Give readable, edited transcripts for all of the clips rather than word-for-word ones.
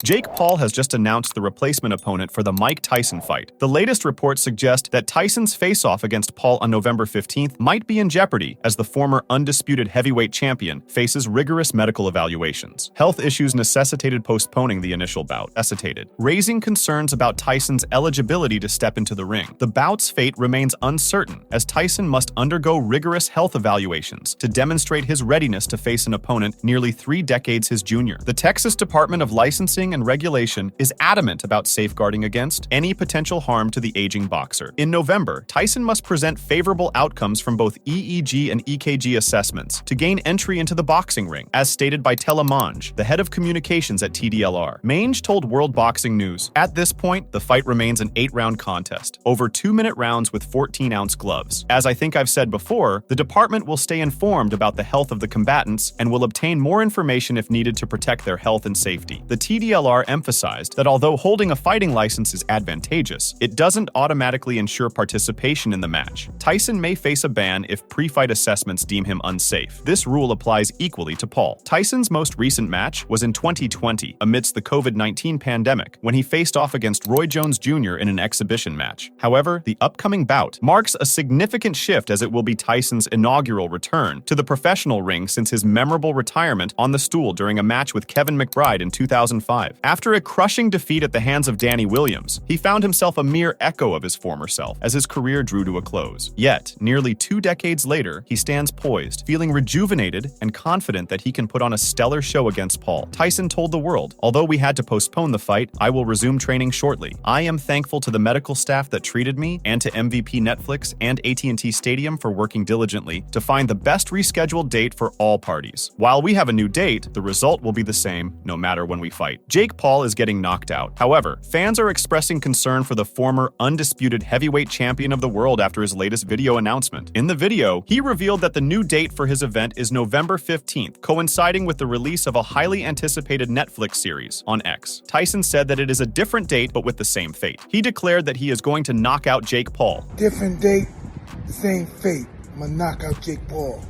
Jake Paul has just announced the replacement opponent for the Mike Tyson fight. The latest reports suggest that Tyson's face-off against Paul on November 15th might be in jeopardy as the former undisputed heavyweight champion faces rigorous medical evaluations. Health issues necessitated postponing the initial bout, raising concerns about Tyson's eligibility to step into the ring. The bout's fate remains uncertain, as Tyson must undergo rigorous health evaluations to demonstrate his readiness to face an opponent nearly 3 decades his junior. The Texas Department of Licensing and Regulation is adamant about safeguarding against any potential harm to the aging boxer. In November, Tyson must present favorable outcomes from both EEG and EKG assessments to gain entry into the boxing ring, as stated by Tella Mange, the head of communications at TDLR. Mange told World Boxing News, "At this point, the fight remains an 8-round contest, over 2-minute rounds with 14-ounce gloves. As I think I've said before, the department will stay informed about the health of the combatants and will obtain more information if needed to protect their health and safety." The TDLR emphasized that although holding a fighting license is advantageous, it doesn't automatically ensure participation in the match. Tyson may face a ban if pre-fight assessments deem him unsafe. This rule applies equally to Paul. Tyson's most recent match was in 2020, amidst the COVID-19 pandemic, when he faced off against Roy Jones Jr. in an exhibition match. However, the upcoming bout marks a significant shift, as it will be Tyson's inaugural return to the professional ring since his memorable retirement on the stool during a match with Kevin McBride in 2005. After a crushing defeat at the hands of Danny Williams, he found himself a mere echo of his former self as his career drew to a close. Yet, nearly 2 decades later, he stands poised, feeling rejuvenated and confident that he can put on a stellar show against Paul. Tyson told the world, "Although we had to postpone the fight, I will resume training shortly. I am thankful to the medical staff that treated me and to MVP Netflix and AT&T Stadium for working diligently to find the best rescheduled date for all parties. While we have a new date, the result will be the same no matter when we fight." Jake Paul is getting knocked out. However, fans are expressing concern for the former undisputed heavyweight champion of the world after his latest video announcement. In the video, he revealed that the new date for his event is November 15th, coinciding with the release of a highly anticipated Netflix series on X. Tyson said that it is a different date but with the same fate. He declared that he is going to knock out Jake Paul. "Different date, same fate. I'm gonna knock out Jake Paul."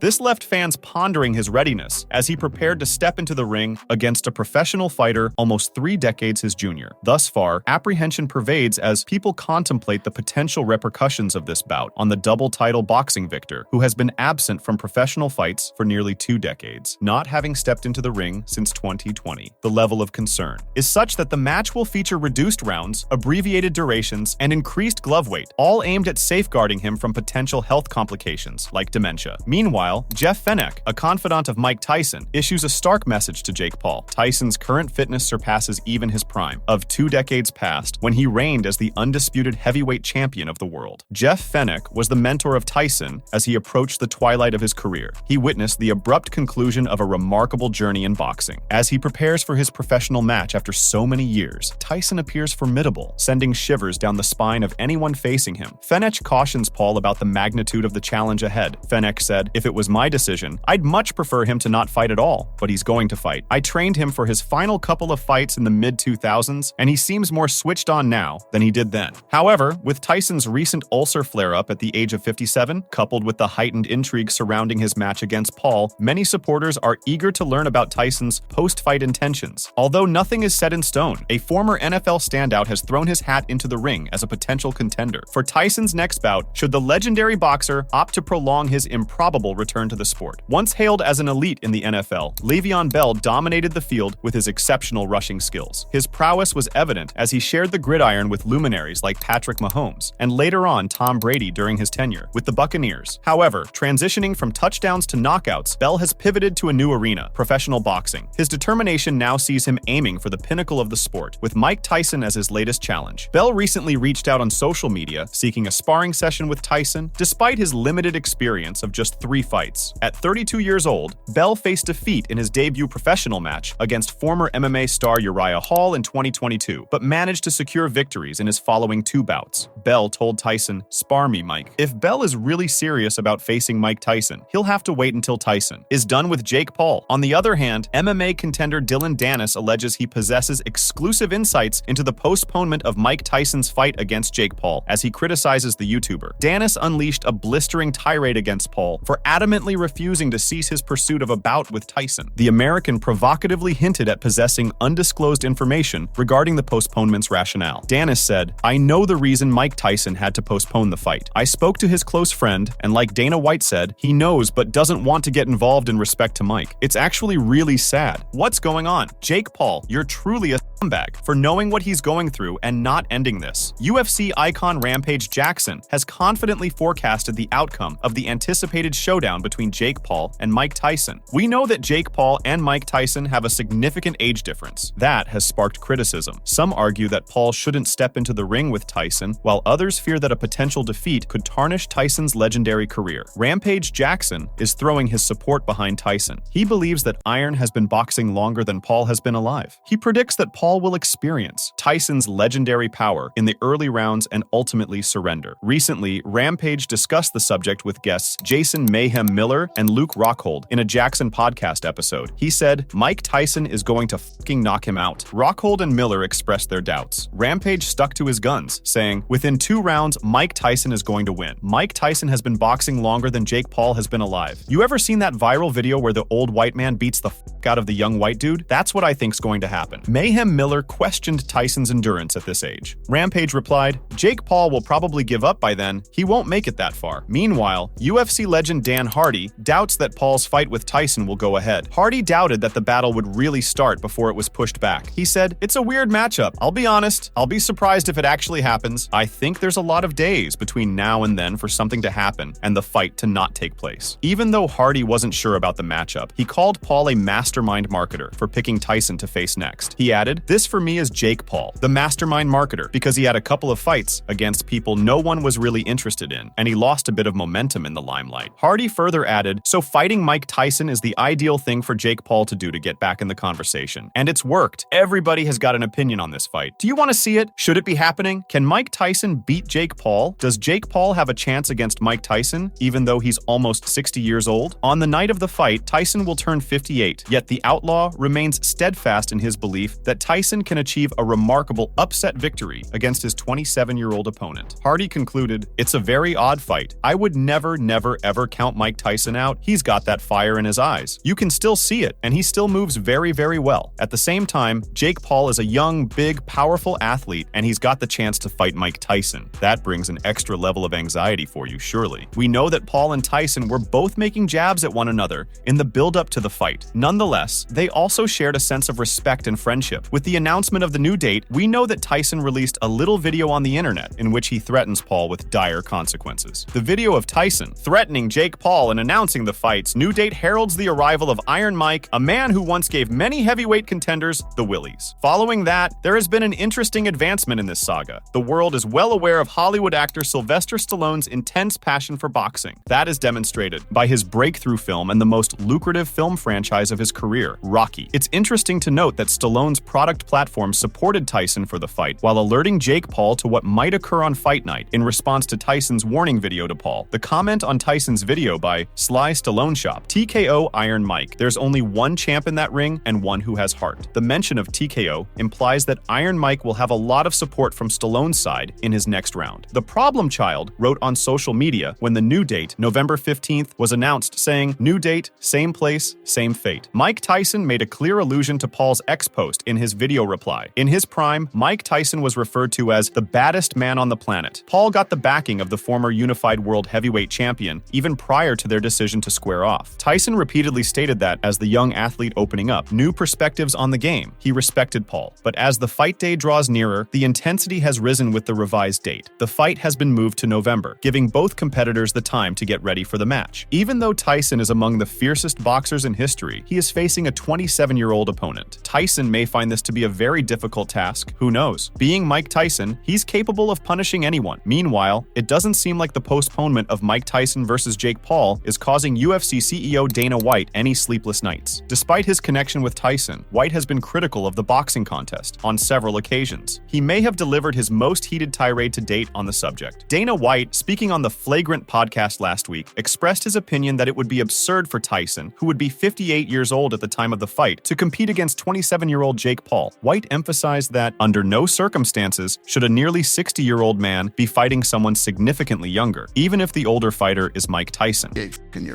This left fans pondering his readiness as he prepared to step into the ring against a professional fighter almost 3 decades his junior. Thus far, apprehension pervades as people contemplate the potential repercussions of this bout on the double-title boxing victor, who has been absent from professional fights for nearly 2 decades, not having stepped into the ring since 2020. The level of concern is such that the match will feature reduced rounds, abbreviated durations, and increased glove weight, all aimed at safeguarding him from potential health complications like dementia. Meanwhile, Jeff Fenech, a confidant of Mike Tyson, issues a stark message to Jake Paul. Tyson's current fitness surpasses even his prime of 2 decades past, when he reigned as the undisputed heavyweight champion of the world. Jeff Fenech was the mentor of Tyson as he approached the twilight of his career. He witnessed the abrupt conclusion of a remarkable journey in boxing. As he prepares for his professional match after so many years, Tyson appears formidable, sending shivers down the spine of anyone facing him. Fenech cautions Paul about the magnitude of the challenge ahead. Fenech said, "If it was my decision, I'd much prefer him to not fight at all, but he's going to fight. I trained him for his final couple of fights in the mid-2000s, and he seems more switched on now than he did then." However, with Tyson's recent ulcer flare-up at the age of 57, coupled with the heightened intrigue surrounding his match against Paul, many supporters are eager to learn about Tyson's post-fight intentions. Although nothing is set in stone, a former NFL standout has thrown his hat into the ring as a potential contender for Tyson's next bout should the legendary boxer opt to prolong his improbable return to the sport. Once hailed as an elite in the NFL, Le'Veon Bell dominated the field with his exceptional rushing skills. His prowess was evident as he shared the gridiron with luminaries like Patrick Mahomes, and later on Tom Brady during his tenure with the Buccaneers. However, transitioning from touchdowns to knockouts, Bell has pivoted to a new arena, professional boxing. His determination now sees him aiming for the pinnacle of the sport, with Mike Tyson as his latest challenge. Bell recently reached out on social media seeking a sparring session with Tyson, despite his limited experience of just 3 fights. At 32 years old, Bell faced defeat in his debut professional match against former MMA star Uriah Hall in 2022, but managed to secure victories in his following 2 bouts. Bell told Tyson, "Spar me, Mike." If Bell is really serious about facing Mike Tyson, he'll have to wait until Tyson is done with Jake Paul. On the other hand, MMA contender Dylan Dennis alleges he possesses exclusive insights into the postponement of Mike Tyson's fight against Jake Paul as he criticizes the YouTuber. Dennis unleashed a blistering tirade against Paul for adamantly adamantly refusing to cease his pursuit of a bout with Tyson. The American provocatively hinted at possessing undisclosed information regarding the postponement's rationale. Danis said, "I know the reason Mike Tyson had to postpone the fight. I spoke to his close friend, and like Dana White said, he knows but doesn't want to get involved in respect to Mike. It's actually really sad. What's going on? Jake Paul, you're truly a scumbag for knowing what he's going through and not ending this." UFC icon Rampage Jackson has confidently forecasted the outcome of the anticipated showdown between Jake Paul and Mike Tyson. "We know that Jake Paul and Mike Tyson have a significant age difference. That has sparked criticism. Some argue that Paul shouldn't step into the ring with Tyson, while others fear that a potential defeat could tarnish Tyson's legendary career. Rampage Jackson is throwing his support behind Tyson. He believes that Iron has been boxing longer than Paul has been alive. He predicts that Paul will experience Tyson's legendary power in the early rounds and ultimately surrender. Recently, Rampage discussed the subject with guests Jason Mayhem Miller and Luke Rockhold in a Jackson podcast episode. He said, "Mike Tyson is going to fucking knock him out." Rockhold and Miller expressed their doubts. Rampage stuck to his guns, saying, "Within 2 rounds, Mike Tyson is going to win. Mike Tyson has been boxing longer than Jake Paul has been alive. You ever seen that viral video where the old white man beats the fuck out of the young white dude? That's what I think's going to happen." Mayhem Miller questioned Tyson's endurance at this age. Rampage replied, "Jake Paul will probably give up by then. He won't make it that far." Meanwhile, UFC legend Dan Hardy doubts that Paul's fight with Tyson will go ahead. Hardy doubted that the battle would really start before it was pushed back. He said, "It's a weird matchup. I'll be honest. I'll be surprised if it actually happens. I think there's a lot of days between now and then for something to happen and the fight to not take place." Even though Hardy wasn't sure about the matchup, he called Paul a mastermind marketer for picking Tyson to face next. He added, "This for me is Jake Paul, the mastermind marketer, because he had a couple of fights against people no one was really interested in, and he lost a bit of momentum in the limelight." Hardy further added, "So fighting Mike Tyson is the ideal thing for Jake Paul to do to get back in the conversation. And it's worked. Everybody has got an opinion on this fight. Do you want to see it? Should it be happening? Can Mike Tyson beat Jake Paul? Does Jake Paul have a chance against Mike Tyson, even though he's almost 60 years old? On the night of the fight, Tyson will turn 58, yet the Outlaw remains steadfast in his belief that Tyson can achieve a remarkable upset victory against his 27-year-old opponent." Hardy concluded, "It's a very odd fight. I would never, ever count Mike Tyson out. He's got that fire in his eyes. You can still see it, and he still moves very, very well. At the same time, Jake Paul is a young, big, powerful athlete, and he's got the chance to fight Mike Tyson. That brings an extra level of anxiety for you, surely. We know that Paul and Tyson were both making jabs at one another in the build-up to the fight. Nonetheless, they also shared a sense of respect and friendship. With the announcement of the new date, we know that Tyson released a little video on the internet in which he threatens Paul with dire consequences. The video of Tyson threatening Jake Paul and announcing the fight's new date heralds the arrival of Iron Mike, a man who once gave many heavyweight contenders the willies. Following that, there has been an interesting advancement in this saga. The world is well aware of Hollywood actor Sylvester Stallone's intense passion for boxing. That is demonstrated by his breakthrough film and the most lucrative film franchise of his career, Rocky. It's interesting to note that Stallone's product platform supported Tyson for the fight, while alerting Jake Paul to what might occur on fight night in response to Tyson's warning video to Paul. The comment on Tyson's video by Sly Stallone Shop, "TKO Iron Mike. There's only one champ in that ring and one who has heart." The mention of TKO implies that Iron Mike will have a lot of support from Stallone's side in his next round. The Problem Child wrote on social media when the new date, November 15th, was announced, saying, "New date, same place, same fate." Mike Tyson made a clear allusion to Paul's ex-post in his video reply. In his prime, Mike Tyson was referred to as the baddest man on the planet. Paul got the backing of the former unified world heavyweight champion even prior to their decision to square off. Tyson repeatedly stated that, as the young athlete opening up new perspectives on the game, he respected Paul. But as the fight day draws nearer, the intensity has risen with the revised date. The fight has been moved to November, giving both competitors the time to get ready for the match. Even though Tyson is among the fiercest boxers in history, he is facing a 27-year-old opponent. Tyson may find this to be a very difficult task. Who knows? Being Mike Tyson, he's capable of punishing anyone. Meanwhile, it doesn't seem like the postponement of Mike Tyson versus Jake Paul is causing UFC CEO Dana White any sleepless nights. Despite his connection with Tyson, White has been critical of the boxing contest on several occasions. He may have delivered his most heated tirade to date on the subject. Dana White, speaking on the Flagrant podcast last week, expressed his opinion that it would be absurd for Tyson, who would be 58 years old at the time of the fight, to compete against 27-year-old Jake Paul. Paul. White emphasized that, under no circumstances, should a nearly 60-year-old man be fighting someone significantly younger, even if the older fighter is Mike Tyson.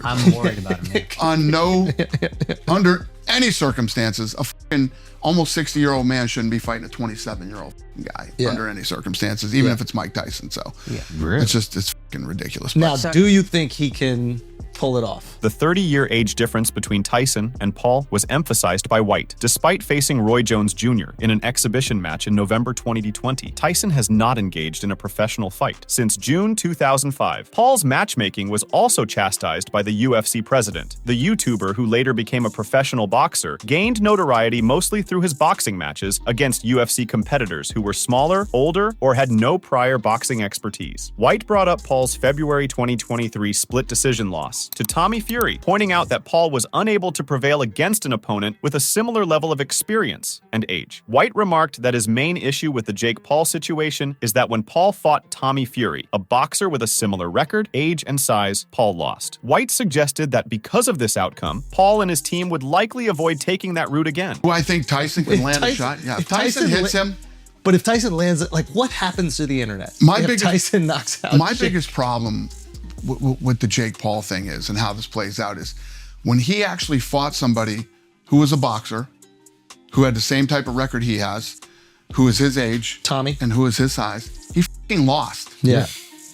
I'm worried about him. Under any circumstances, a fucking almost 60-year-old man shouldn't be fighting a 27-year-old guy under any circumstances, even if it's Mike Tyson. So Really? it's fucking ridiculous. Now, do you think he can pull it off? The 30-year age difference between Tyson and Paul was emphasized by White. Despite facing Roy Jones Jr. in an exhibition match in November 2020, Tyson has not engaged in a professional fight since June 2005. Paul's matchmaking was also chastised by the UFC president. The YouTuber, who later became a professional boxer, gained notoriety mostly through his boxing matches against UFC competitors who were smaller, older, or had no prior boxing expertise. White brought up Paul's February 2023 split decision loss to Tommy Fury, pointing out that Paul was unable to prevail against an opponent with a similar level of experience and age. White remarked that his main issue with the Jake Paul situation is that when Paul fought Tommy Fury, a boxer with a similar record, age, and size, Paul lost. White suggested that because of this outcome, Paul and his team would likely avoid taking that route again. Do I think Tyson can land a shot? Yeah, if Tyson hits him. But if Tyson lands it, like, what happens to the internet? Tyson knocks out My biggest problem with the Jake Paul thing is, and how this plays out, is when he actually fought somebody who was a boxer, who had the same type of record he has, who is his age, Tommy, and who is his size, he fucking lost. Yeah.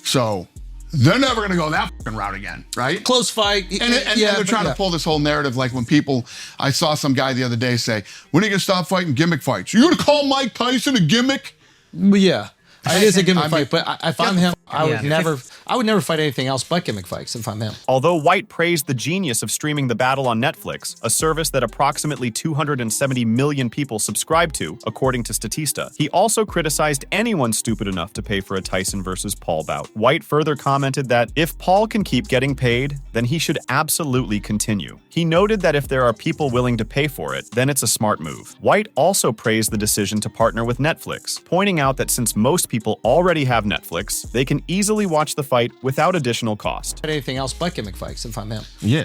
So they're never gonna go that fucking route again, right? Close fight. And they're trying to pull this whole narrative, like when people, I saw some guy the other day say, when are you gonna stop fighting gimmick fights? You gonna call Mike Tyson a gimmick? Yeah. It is a gimmick fight, but if I'm him, I would Yeah. never fight anything else but gimmick fights if I'm him. Although White praised the genius of streaming the battle on Netflix, a service that approximately 270 million people subscribe to, according to Statista, he also criticized anyone stupid enough to pay for a Tyson versus Paul bout. White further commented that if Paul can keep getting paid, then he should absolutely continue. He noted that if there are people willing to pay for it, then it's a smart move. White also praised the decision to partner with Netflix, pointing out that since most people already have Netflix, they can easily watch the fight without additional cost. Anything else but gimmick fights if I'm him. Yeah.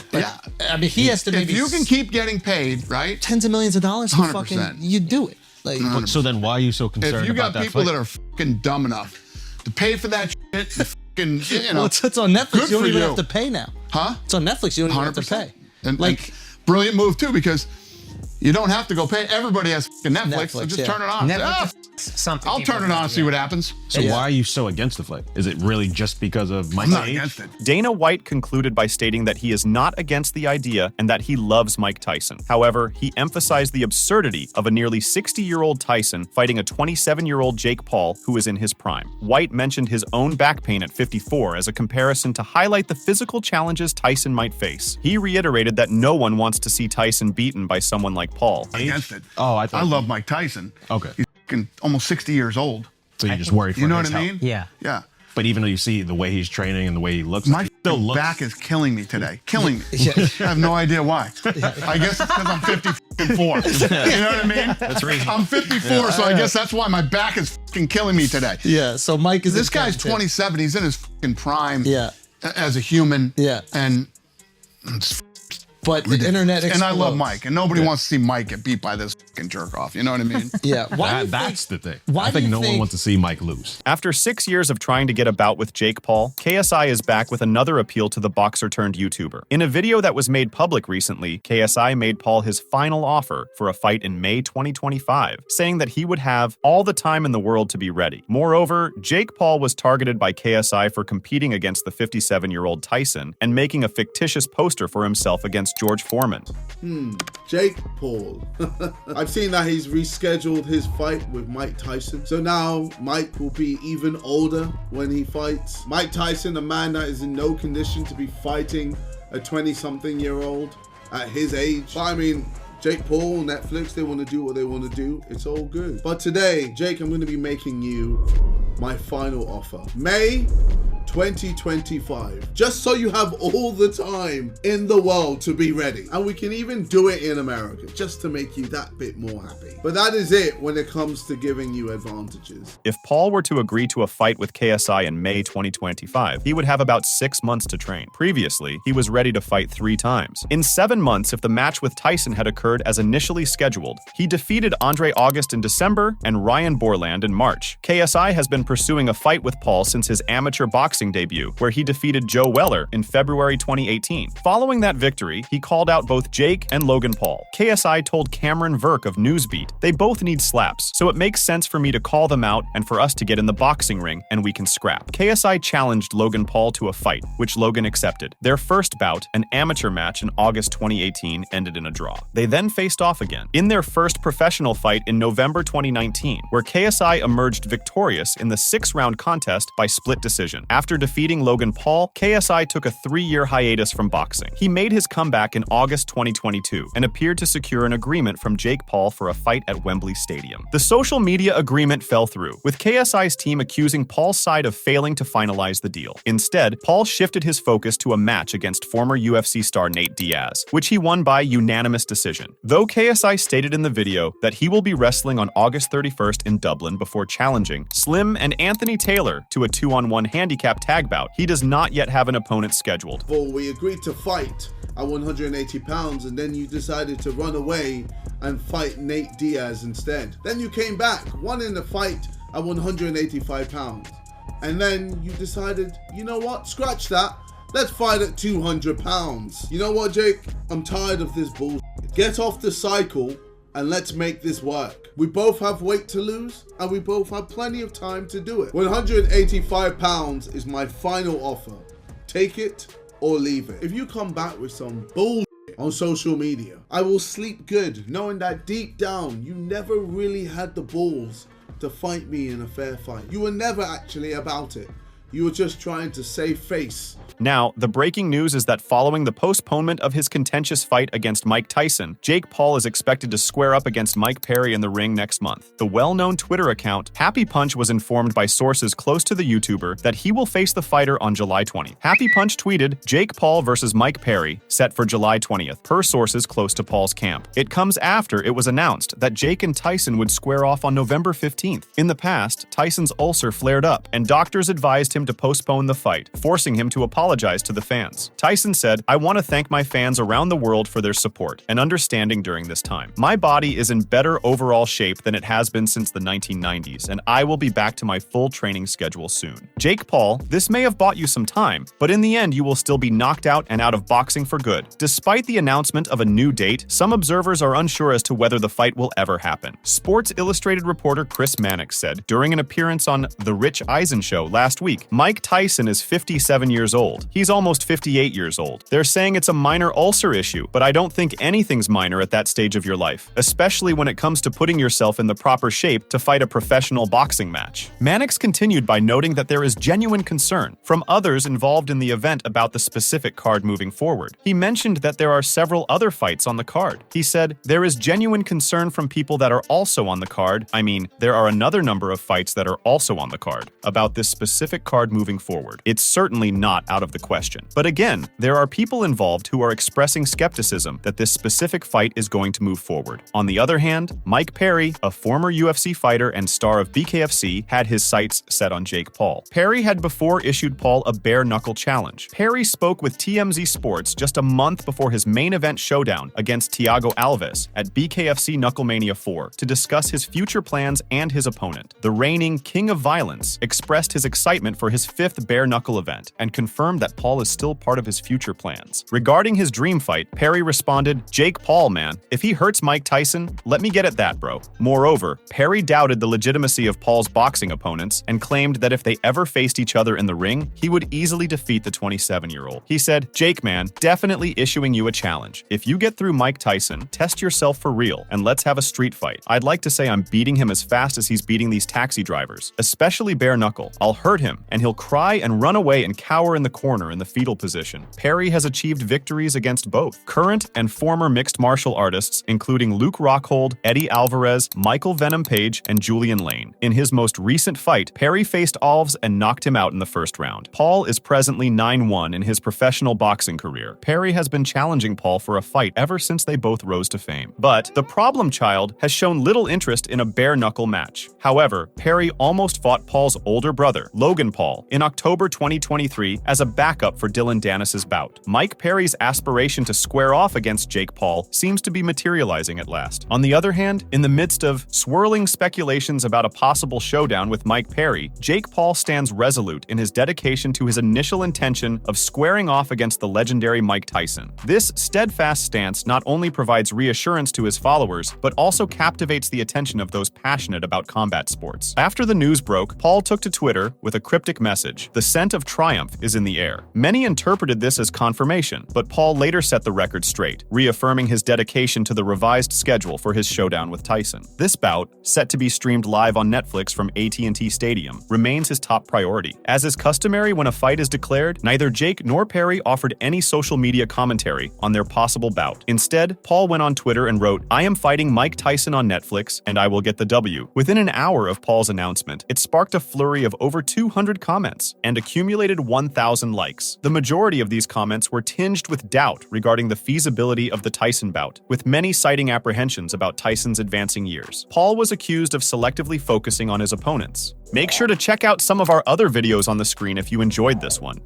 I mean, he has to maybe. If you can keep getting paid, right? tens of millions of dollars, you 100%. you do it. Like, So then why are you so concerned If you about got that people fight? that are fucking dumb enough to pay for that shit, fucking, you know, well, it's on Netflix. good You don't for even you. have to pay now. Huh? It's on Netflix. You don't even have to pay. And Like, brilliant move too, because you don't have to go pay. Everybody has fucking Netflix, so Netflix, just yeah. turn it on. Netflix is something I'll people turn it do, on and see what happens. So why are you so against the fight? Is it really just because of Mike's I'm not age? against it. Dana White concluded by stating that he is not against the idea and that he loves Mike Tyson. However, he emphasized the absurdity of a nearly 60-year-old Tyson fighting a 27-year-old Jake Paul who is in his prime. White mentioned his own back pain at 54 as a comparison to highlight the physical challenges Tyson might face. He reiterated that no one wants to see Tyson beaten by someone like Paul. Against it. Oh, I love Mike Tyson. Okay. He's fucking almost 60 years old. So you just worry for You know his what I health. mean? Yeah. Yeah. But even though you see the way he's training and the way he looks, My he still looks. back is killing me today. Killing me. I have no idea why. I guess it's because I'm 54. You know what I mean? That's reasonable. I'm 54, so I guess that's why my back is fucking killing me today. yeah. So Mike is. This guy's 27. He's in his fucking prime. Yeah. As a human. Yeah. And it's But the internet explodes. and I love Mike, and nobody wants to see Mike get beat by this fucking jerk off. You know what I mean? Yeah. Why do you That's think, the thing. why I do think you no one think- wants to see Mike lose. After 6 years of trying to get a bout with Jake Paul, KSI is back with another appeal to the boxer-turned-YouTuber. In a video that was made public recently, KSI made Paul his final offer for a fight in May 2025, saying that he would have all the time in the world to be ready. Moreover, Jake Paul was targeted by KSI for competing against the 57-year-old Tyson and making a fictitious poster for himself against George Foreman. Jake Paul. I've seen that he's rescheduled his fight with Mike Tyson. So now Mike will be even older when he fights. Mike Tyson, a man that is in no condition to be fighting a 20-something-year-old at his age. But I mean, Jake Paul, Netflix, they want to do what they want to do. It's all good. But today, Jake, I'm going to be making you my final offer. May 2025. Just so you have all the time in the world to be ready. And we can even do it in America, just to make you that bit more happy. But that is it when it comes to giving you advantages. If Paul were to agree to a fight with KSI in May 2025, he would have about 6 months to train. Previously, he was ready to fight 3 times. In 7 months, if the match with Tyson had occurred as initially scheduled, he defeated Andre August in December and Ryan Borland in March. KSI has been pursuing a fight with Paul since his amateur boxing debut, where he defeated Joe Weller in February 2018. Following that victory, he called out both Jake and Logan Paul. KSI told Cameron Verk of Newsbeat, "They both need slaps, so it makes sense for me to call them out and for us to get in the boxing ring and we can scrap." KSI challenged Logan Paul to a fight, which Logan accepted. Their first bout, an amateur match in August 2018, ended in a draw. They then faced off again in their first professional fight in November 2019, where KSI emerged victorious in the 6-round contest by split decision. After defeating Logan Paul, KSI took a 3-year hiatus from boxing. He made his comeback in August 2022 and appeared to secure an agreement from Jake Paul for a fight at Wembley Stadium. The social media agreement fell through, with KSI's team accusing Paul's side of failing to finalize the deal. Instead, Paul shifted his focus to a match against former UFC star Nate Diaz, which he won by unanimous decision. Though KSI stated in the video that he will be wrestling on August 31st in Dublin before challenging Slim and Anthony Taylor to a 2-on-1 handicap tag bout, he does not yet have an opponent scheduled. Well, we agreed to fight at 180 pounds and then you decided to run away and fight Nate Diaz instead. Then you came back, won in the fight at 185 pounds. And then you decided, you know what, scratch that. Let's fight at 200 pounds. You know what, Jake? I'm tired of this bullshit. Get off the cycle and let's make this work. We both have weight to lose and we both have plenty of time to do it. 185 pounds is my final offer. Take it or leave it. If you come back with some bullshit on social media, I will sleep good knowing that deep down you never really had the balls to fight me in a fair fight. You were never actually about it. You were just trying to save face. Now, the breaking news is that following the postponement of his contentious fight against Mike Tyson, Jake Paul is expected to square up against Mike Perry in the ring next month. The well-known Twitter account Happy Punch was informed by sources close to the YouTuber that he will face the fighter on July 20th. Happy Punch tweeted, "Jake Paul versus Mike Perry, set for July 20th, per sources close to Paul's camp." It comes after it was announced that Jake and Tyson would square off on November 15th. In the past, Tyson's ulcer flared up, and doctors advised him to postpone the fight, forcing him to apologize to the fans. Tyson said, "I want to thank my fans around the world for their support and understanding during this time. My body is in better overall shape than it has been since the 1990s, and I will be back to my full training schedule soon." Jake Paul, this may have bought you some time, but in the end you will still be knocked out and out of boxing for good. Despite the announcement of a new date, some observers are unsure as to whether the fight will ever happen. Sports Illustrated reporter Chris Mannix said during an appearance on The Rich Eisen Show last week, Mike Tyson is 57 years old. He's almost 58 years old. They're saying it's a minor ulcer issue, but I don't think anything's minor at that stage of your life, especially when it comes to putting yourself in the proper shape to fight a professional boxing match. Mannix continued by noting that there is genuine concern from others involved in the event about the specific card moving forward. He mentioned that there are several other fights on the card. He said, "There is genuine concern from people that are also on the card. I mean, there are another number of fights that are also on the card about this specific card moving forward. It's certainly not out of the question. But again, there are people involved who are expressing skepticism that this specific fight is going to move forward." On the other hand, Mike Perry, a former UFC fighter and star of BKFC, had his sights set on Jake Paul. Perry had before issued Paul a bare-knuckle challenge. Perry spoke with TMZ Sports just a month before his main event showdown against Thiago Alves at BKFC Knucklemania 4 to discuss his future plans and his opponent. The reigning King of Violence expressed his excitement for his 5th bare-knuckle event and confirmed that Paul is still part of his future plans. Regarding his dream fight, Perry responded, "Jake Paul, man. If he hurts Mike Tyson, let me get at that, bro." Moreover, Perry doubted the legitimacy of Paul's boxing opponents and claimed that if they ever faced each other in the ring, he would easily defeat the 27-year-old. He said, "Jake, man, definitely issuing you a challenge. If you get through Mike Tyson, test yourself for real, and let's have a street fight. I'd like to say I'm beating him as fast as he's beating these taxi drivers, especially bare knuckle. I'll hurt him, and he'll cry and run away and cower in the corner in the fetal position. Perry has achieved victories against both current and former mixed martial artists, including Luke Rockhold, Eddie Alvarez, Michael Venom Page, and Julian Lane. In his most recent fight, Perry faced Alves and knocked him out in the first round. Paul is presently 9-1 in his professional boxing career. Perry has been challenging Paul for a fight ever since they both rose to fame. But the problem child has shown little interest in a bare-knuckle match. However, Perry almost fought Paul's older brother, Logan Paul, in October 2023 as a backup for Dylan Dennis's bout. Mike Perry's aspiration to square off against Jake Paul seems to be materializing at last. On the other hand, in the midst of swirling speculations about a possible showdown with Mike Perry, Jake Paul stands resolute in his dedication to his initial intention of squaring off against the legendary Mike Tyson. This steadfast stance not only provides reassurance to his followers, but also captivates the attention of those passionate about combat sports. After the news broke, Paul took to Twitter with a cryptic message: "The scent of triumph is in the air." Many interpreted this as confirmation, but Paul later set the record straight, reaffirming his dedication to the revised schedule for his showdown with Tyson. This bout, set to be streamed live on Netflix from AT&T Stadium, remains his top priority. As is customary when a fight is declared, neither Jake nor Perry offered any social media commentary on their possible bout. Instead, Paul went on Twitter and wrote, "I am fighting Mike Tyson on Netflix, and I will get the W." Within an hour of Paul's announcement, it sparked a flurry of over 200 comments and accumulated 1,000 likes. The majority of these comments were tinged with doubt regarding the feasibility of the Tyson bout, with many citing apprehensions about Tyson's advancing years. Paul was accused of selectively focusing on his opponents. Make sure to check out some of our other videos on the screen if you enjoyed this one.